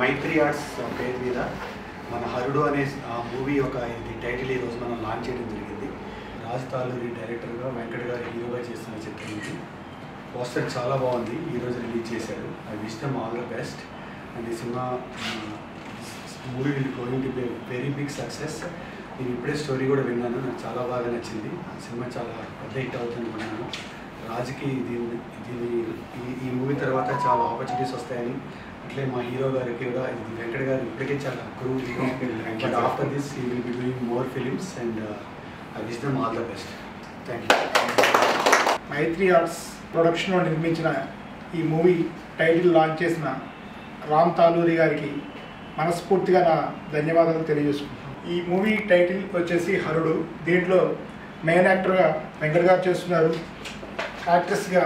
మైత్రి arts పేరు మీద మన హరుడు అనే మూవీ ఇది టైటిల్ ఈరోజు మనం లాంచ్ చేయడం జరిగింది. రాజ్ తాలూరి డైరెక్టర్గా, వెంకట్ గారు హీరోగా చేస్తున్న చిత్రం ఇది. పోస్టర్ చాలా బాగుంది, ఈరోజు రిలీజ్ చేశారు. I wish them all the best. And ఈ సినిమా movie will going to be very big success. నేను ఇప్పుడే స్టోరీ కూడా విన్నాను, నాకు చాలా బాగా నచ్చింది. సినిమా చాలా పెద్ద హిట్ అవుతుంది అనుకున్నాను. రాజుకి ఈ మూవీ తర్వాత చాలా ఆపర్చునిటీస్ వస్తాయని, అట్లే మా హీరో గారికి కూడా వెంకట్ గారు ఇప్పటికే చాలా crew hero. But after this he will be doing more films and I wish them all the best. Thank you. Mythri arts ప్రొడక్షన్లో నిర్మించిన ఈ మూవీ టైటిల్ లాంచ్ చేసిన రామ్ తాలూరి గారికి మనస్ఫూర్తిగా నా ధన్యవాదాలు తెలియజేసుకుంటున్నాను. ఈ మూవీ టైటిల్ వచ్చేసి హరుడు. దీంట్లో మెయిన్ యాక్టర్గా వెంకట్ గారు చేస్తున్నారు, యాక్ట్రెస్గా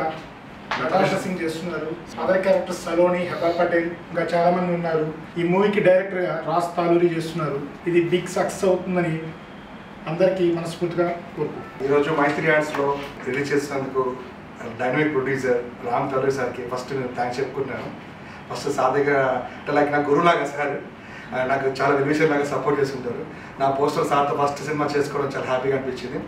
నతాషా సింగ్ చేస్తున్నారు, అదర్ క్యారెక్టర్స్ సలోని, హెబా పటేల్, ఇంకా చాలామంది ఉన్నారు. ఈ మూవీకి డైరెక్టర్గా రాజ్ తాలూరి చేస్తున్నారు. ఇది బిగ్ సక్సెస్ అవుతుందని అందరికీ మనస్ఫూర్తిగా కోరుకుంటున్నాను. ఈరోజు మైత్రి ఆర్ట్స్లో రిలీజ్ చేసినందుకు డైనమిక్ ప్రొడ్యూసర్ రామ్ తాలూరి సార్కి ఫస్ట్ నేను థ్యాంక్స్ చెప్పుకుంటున్నాను. ఫస్ట్ సార్ దగ్గర అంటే లైక్ నా గురువులాగా సార్ నాకు చాలా వెల్విషర్లాగా సపోర్ట్ చేసుకుంటారు. నా పోస్టర్ సార్తో ఫస్ట్ సినిమా చేసుకోవడం చాలా హ్యాపీగా అనిపించింది.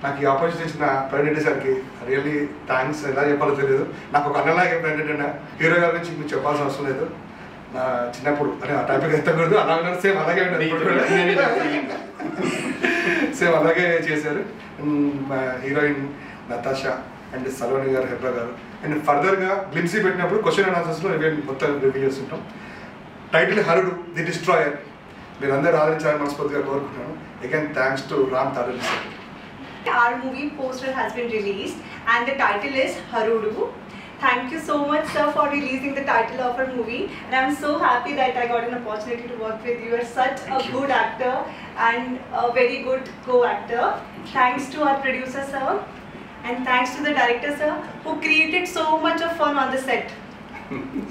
నాకు ఈ ఆపర్చునిటీ ఇచ్చిన ప్రెసిడెంట్ సార్కి రియల్లీ థ్యాంక్స్. ఎలా చెప్పాలో తెలియదు. నాకు ఒక అన్నలాగే ప్రెసిడెంట్ హీరో గారి నుంచి మీకు చెప్పాల్సిన అవసరం లేదు. నా చిన్నప్పుడు అంటే ఆ టైప్కి ఎత్తకూడదు, అలాగే సేమ్ అలాగే సేమ్ అలాగే చేశారు. హీరోయిన్ నతాషా అండ్ సలోని గారు, హెబ్రా గారు. అండ్ ఫర్దర్గా గ్లిమ్సీ పెట్టినప్పుడు క్వశ్చన్ అండ్ ఆన్సర్స్లో మొత్తం రివ్యూ చేస్తుంటాం. Title Harudu the destroyer. మీరందరూ ఆదరించాలని మనస్ఫూర్తిగా కోరుకుంటున్నాను. Again thanks to Ram Taluri sir. Our movie poster has been released and the title is Harudu. Thank you so much, sir, for releasing the title of our movie, and I'm so happy that I got an opportunity to work with you. You are such a good actor and a very good co-actor. Thanks to our producer, sir, and thanks to the director, sir, who created so much of fun on the set.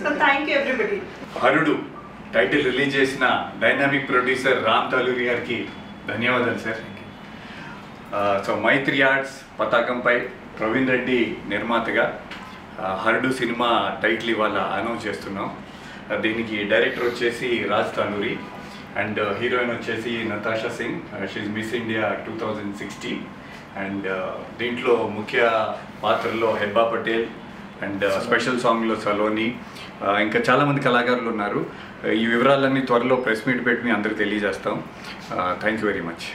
So thank you everybody. Harudu title release చేసిన dynamic producer Ram Taluri గారికి ధన్యవాదాలు sir. So మైత్రి arts పతాకంపై ప్రవీణ్ రెడ్డి నిర్మాతగా Harudu cinema title ఇవాళ announce చేస్తున్నాం. దీనికి director వచ్చేసి Raj Taluri and heroine వచ్చేసి Natasha Singh. She miss India 2016. And దీంట్లో ముఖ్య పాత్రలో హెబా పటేల్ అండ్ స్పెషల్ సాంగ్లో సలోని, ఇంకా చాలామంది కళాకారులు ఉన్నారు. ఈ వివరాలన్నీ త్వరలో ప్రెస్ మీట్ పెట్టి మీ అందరికి తెలియజేస్తాం. Thank you very much.